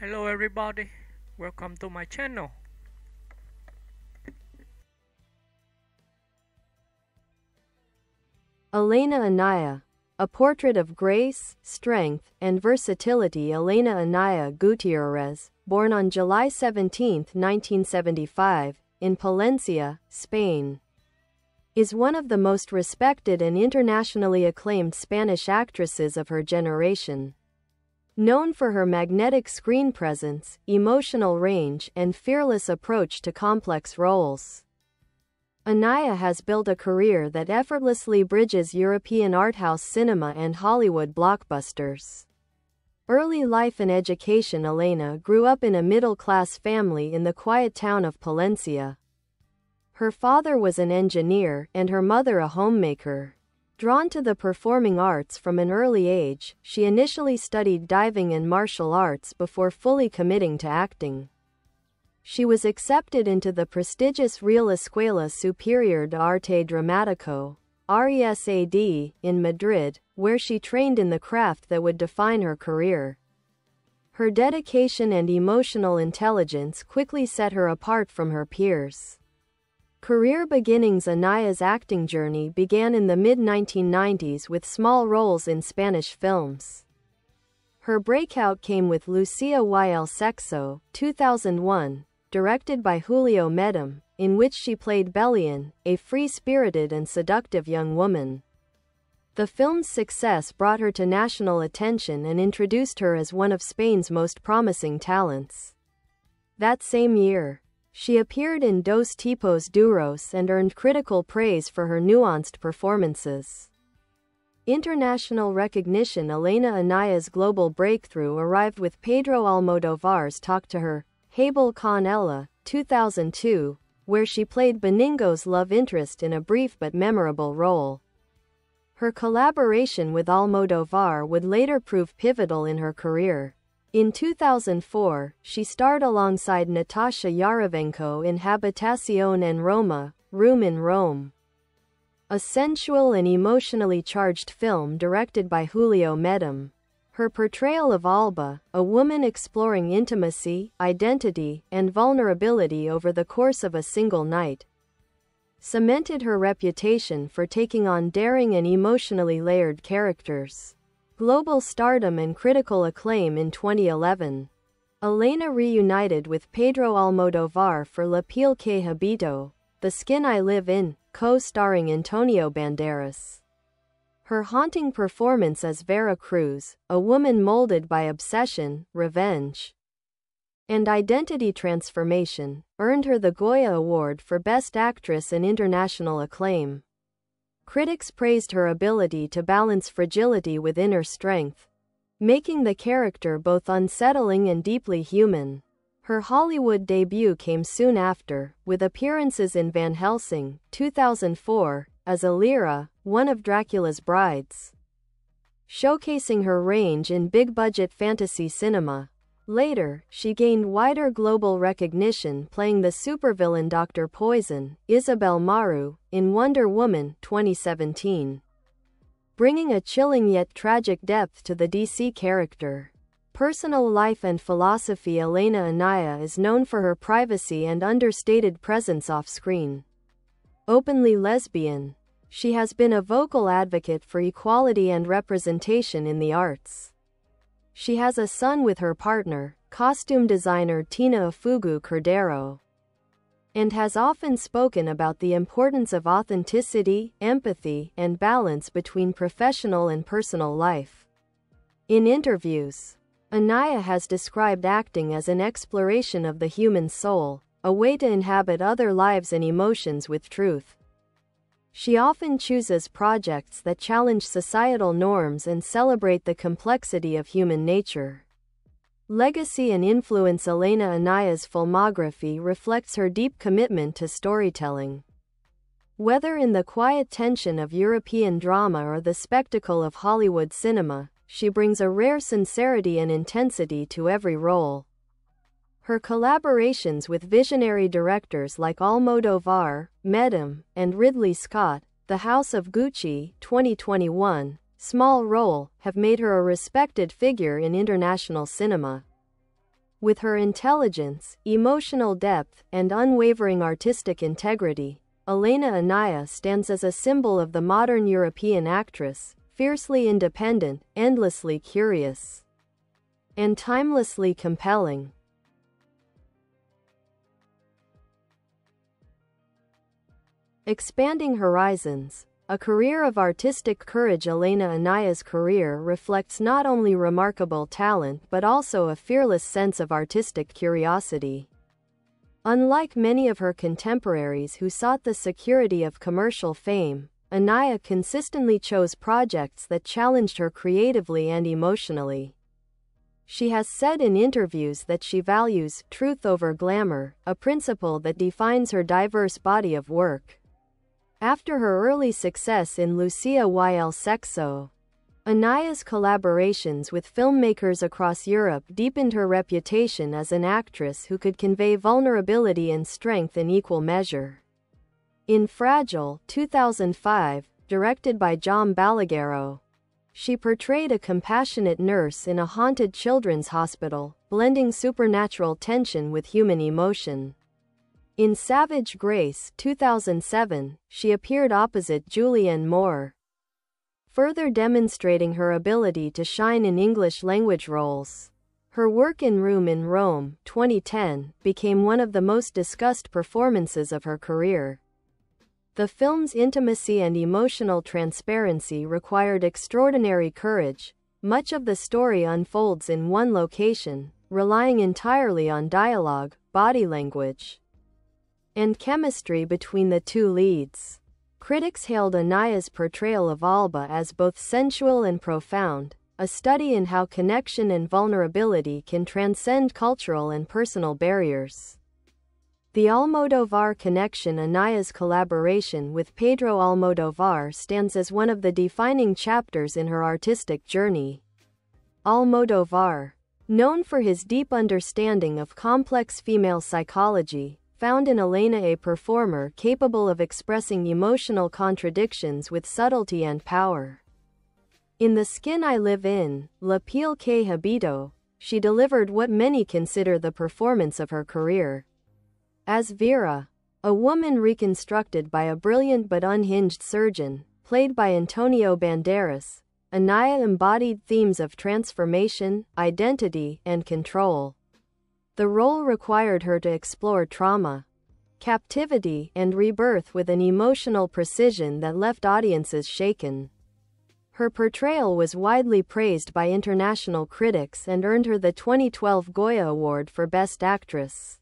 Hello everybody, welcome to my channel. Elena Anaya, a portrait of grace, strength, and versatility. Elena Anaya Gutiérrez, born on July 17, 1975, in Palencia, Spain, is one of the most respected and internationally acclaimed Spanish actresses of her generation. Known for her magnetic screen presence, emotional range, and fearless approach to complex roles, Anaya has built a career that effortlessly bridges European arthouse cinema and Hollywood blockbusters. Early life and education. Elena grew up in a middle-class family in the quiet town of Palencia. Her father was an engineer and her mother a homemaker. Drawn to the performing arts from an early age, she initially studied diving and martial arts before fully committing to acting. She was accepted into the prestigious Real Escuela Superior de Arte Dramático, RESAD, in Madrid, where she trained in the craft that would define her career. Her dedication and emotional intelligence quickly set her apart from her peers. Career beginnings. Anaya's acting journey began in the mid-1990s with small roles in Spanish films. Her breakout came with Lucia y el Sexo, 2001, directed by Julio Medem, in which she played Belian, a free-spirited and seductive young woman. The film's success brought her to national attention and introduced her as one of Spain's most promising talents. That same year, she appeared in Dos Tipos Duros and earned critical praise for her nuanced performances. International recognition. Elena Anaya's global breakthrough arrived with Pedro Almodóvar's Talk to Her, Habel con Ella, 2002, where she played Benigno's love interest in a brief but memorable role. Her collaboration with Almodóvar would later prove pivotal in her career. In 2004, she starred alongside Natasha Yarovenko in Habitación en Roma, Room in Rome, a sensual and emotionally charged film directed by Julio Medem. Her portrayal of Alba, a woman exploring intimacy, identity, and vulnerability over the course of a single night, cemented her reputation for taking on daring and emotionally layered characters. Global stardom and critical acclaim. In 2011, Elena reunited with Pedro Almodóvar for La piel que habito, The Skin I Live In, co-starring Antonio Banderas. Her haunting performance as Vera Cruz, a woman molded by obsession, revenge, and identity transformation, earned her the Goya Award for Best Actress and international acclaim. Critics praised her ability to balance fragility with inner strength, making the character both unsettling and deeply human. Her Hollywood debut came soon after, with appearances in Van Helsing, 2004, as Elira, one of Dracula's brides, showcasing her range in big-budget fantasy cinema. Later, she gained wider global recognition playing the supervillain Dr. Poison, Isabel Maru, in Wonder Woman 2017, bringing a chilling yet tragic depth to the DC character. Personal life and philosophy. Elena Anaya is known for her privacy and understated presence off-screen. Openly lesbian, she has been a vocal advocate for equality and representation in the arts. She has a son with her partner, costume designer Tina Afugu Cordero, and has often spoken about the importance of authenticity, empathy, and balance between professional and personal life. In interviews, Anaya has described acting as an exploration of the human soul, a way to inhabit other lives and emotions with truth. She often chooses projects that challenge societal norms and celebrate the complexity of human nature. Legacy and influence. Elena Anaya's filmography reflects her deep commitment to storytelling. Whether in the quiet tension of European drama or the spectacle of Hollywood cinema, she brings a rare sincerity and intensity to every role. Her collaborations with visionary directors like Almodóvar, Medem, and Ridley Scott, The House of Gucci, 2021, small role, have made her a respected figure in international cinema. With her intelligence, emotional depth, and unwavering artistic integrity, Elena Anaya stands as a symbol of the modern European actress, fiercely independent, endlessly curious, and timelessly compelling. Expanding horizons. A career of artistic courage. Elena Anaya's career reflects not only remarkable talent but also a fearless sense of artistic curiosity. Unlike many of her contemporaries who sought the security of commercial fame, Anaya consistently chose projects that challenged her creatively and emotionally. She has said in interviews that she values truth over glamour, a principle that defines her diverse body of work. After her early success in Lucia y el Sexo, Anaya's collaborations with filmmakers across Europe deepened her reputation as an actress who could convey vulnerability and strength in equal measure. In Fragile, 2005, directed by John Balaguerro, she portrayed a compassionate nurse in a haunted children's hospital, blending supernatural tension with human emotion. In Savage Grace, 2007, she appeared opposite Julianne Moore, further demonstrating her ability to shine in English-language roles. Her work in Room in Rome, 2010, became one of the most discussed performances of her career. The film's intimacy and emotional transparency required extraordinary courage. Much of the story unfolds in one location, relying entirely on dialogue, body language, and chemistry between the two leads. Critics hailed Anaya's portrayal of Alba as both sensual and profound, a study in how connection and vulnerability can transcend cultural and personal barriers. The Almodovar connection. Anaya's collaboration with Pedro Almodovar stands as one of the defining chapters in her artistic journey. Almodovar, known for his deep understanding of complex female psychology, found in Elena a performer capable of expressing emotional contradictions with subtlety and power. In The Skin I Live In, La Piel que Habito, she delivered what many consider the performance of her career. As Vera, a woman reconstructed by a brilliant but unhinged surgeon, played by Antonio Banderas, Anaya embodied themes of transformation, identity, and control. The role required her to explore trauma, captivity, and rebirth with an emotional precision that left audiences shaken. Her portrayal was widely praised by international critics and earned her the 2012 Goya Award for Best Actress,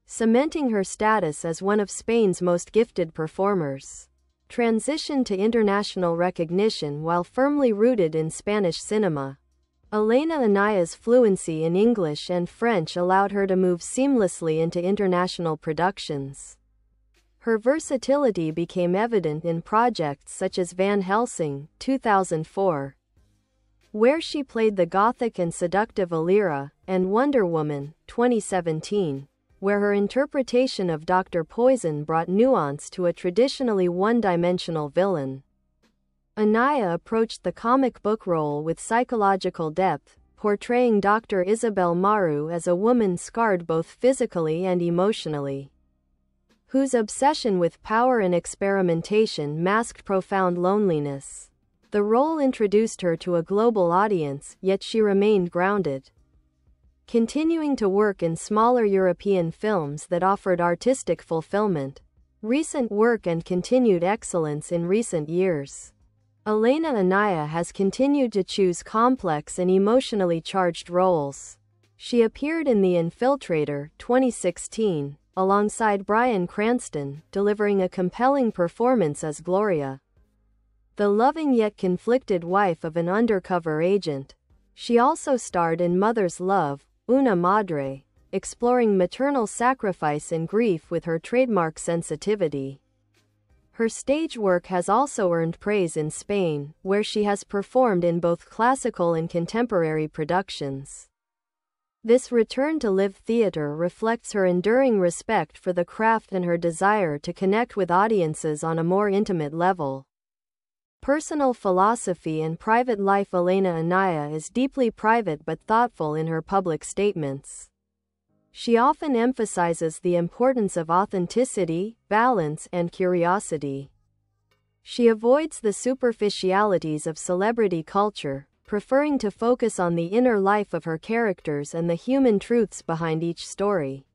cementing her status as one of Spain's most gifted performers. Transition to international recognition. While firmly rooted in Spanish cinema, Elena Anaya's fluency in English and French allowed her to move seamlessly into international productions. Her versatility became evident in projects such as Van Helsing, 2004, where she played the gothic and seductive Illyria, and Wonder Woman, 2017, where her interpretation of Dr. Poison brought nuance to a traditionally one-dimensional villain. Anaya approached the comic book role with psychological depth, portraying Dr. Isabel Maru as a woman scarred both physically and emotionally, whose obsession with power and experimentation masked profound loneliness. The role introduced her to a global audience, yet she remained grounded, continuing to work in smaller European films that offered artistic fulfillment, recent work and continued excellence in recent years. Elena Anaya has continued to choose complex and emotionally charged roles. She appeared in The Infiltrator, 2016, alongside Bryan Cranston, delivering a compelling performance as Gloria, the loving yet conflicted wife of an undercover agent. She also starred in Mother's Love, Una Madre, exploring maternal sacrifice and grief with her trademark sensitivity. Her stage work has also earned praise in Spain, where she has performed in both classical and contemporary productions. This return to live theater reflects her enduring respect for the craft and her desire to connect with audiences on a more intimate level. personal philosophy and private life. Elena Anaya is deeply private but thoughtful in her public statements. She often emphasizes the importance of authenticity, balance, and curiosity. She avoids the superficialities of celebrity culture, preferring to focus on the inner life of her characters and the human truths behind each story.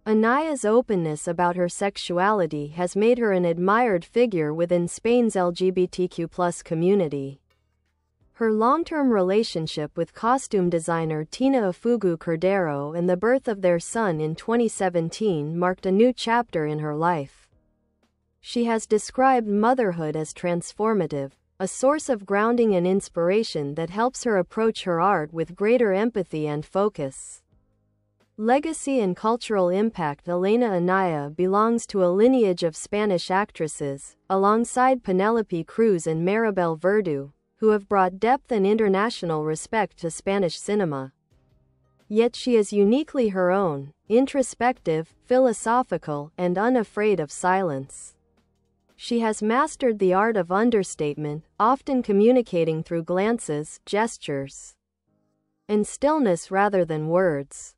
Anaya's openness about her sexuality has made her an admired figure within Spain's LGBTQ+ community. Her long-term relationship with costume designer Tina Afugu Cordero and the birth of their son in 2017 marked a new chapter in her life. She has described motherhood as transformative, a source of grounding and inspiration that helps her approach her art with greater empathy and focus. Legacy and cultural impact. Elena Anaya belongs to a lineage of Spanish actresses, alongside Penélope Cruz and Maribel Verdú, who have brought depth and international respect to Spanish cinema. Yet she is uniquely her own, introspective, philosophical, and unafraid of silence. She has mastered the art of understatement, often communicating through glances, gestures, and stillness rather than words.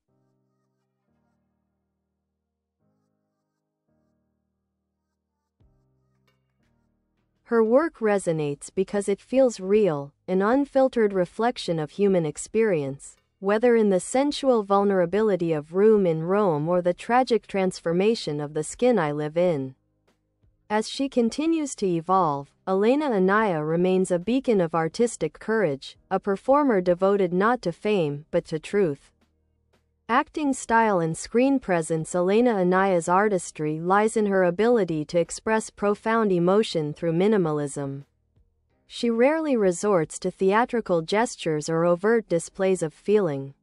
Her work resonates because it feels real, an unfiltered reflection of human experience, whether in the sensual vulnerability of Room in Rome or the tragic transformation of The Skin I Live In. As she continues to evolve, Elena Anaya remains a beacon of artistic courage, a performer devoted not to fame but to truth. Acting style and screen presence. Elena Anaya's artistry lies in her ability to express profound emotion through minimalism. She rarely resorts to theatrical gestures or overt displays of feeling.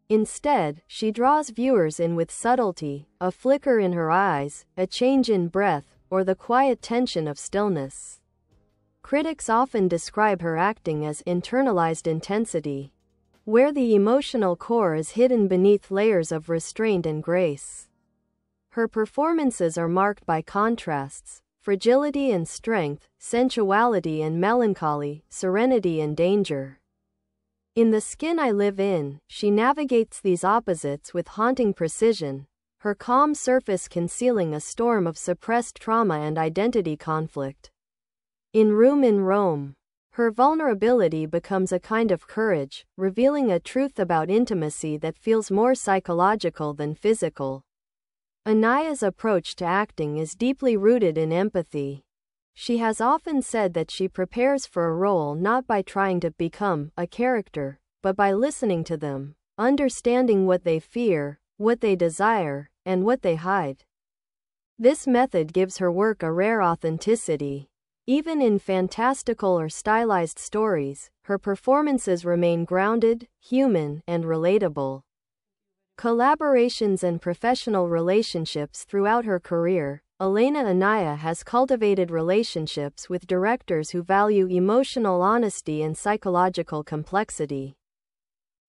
Instead, she draws viewers in with subtlety, a flicker in her eyes, a change in breath, or the quiet tension of stillness. Critics often describe her acting as internalized intensity, where the emotional core is hidden beneath layers of restraint and grace. Her performances are marked by contrasts, fragility and strength, sensuality and melancholy, serenity and danger. In The Skin I Live In, she navigates these opposites with haunting precision, her calm surface concealing a storm of suppressed trauma and identity conflict. In Room in Rome, her vulnerability becomes a kind of courage, revealing a truth about intimacy that feels more psychological than physical. Anaya's approach to acting is deeply rooted in empathy. She has often said that she prepares for a role not by trying to become a character, but by listening to them, understanding what they fear, what they desire, and what they hide. This method gives her work a rare authenticity. Even in fantastical or stylized stories, her performances remain grounded, human, and relatable. Collaborations and professional relationships. Throughout her career, Elena Anaya has cultivated relationships with directors who value emotional honesty and psychological complexity.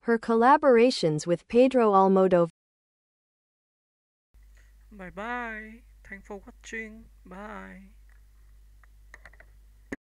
Her collaborations with Pedro Almodovar. Bye bye. Thanks for watching. Bye.